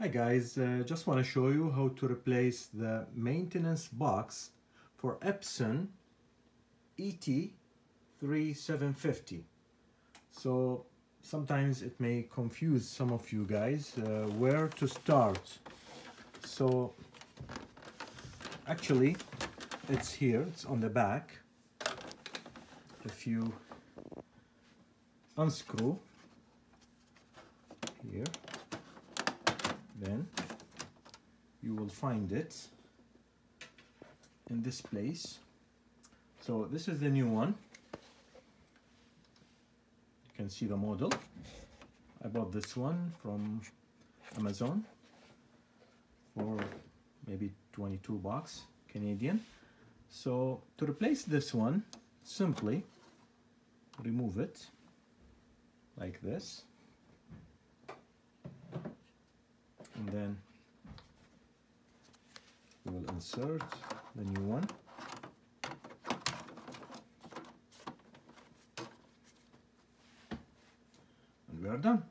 Hi guys, just want to show you how to replace the maintenance box for Epson ET-3750. So sometimes it may confuse some of you guys where to start. So actually it's here, it's on the back. If you unscrew here, then you will find it in this place. So this is the new one. You can see the model. I bought this one from Amazon for maybe 22 bucks Canadian. So to replace this one, simply remove it like this. And then we will insert the new one. And we are done.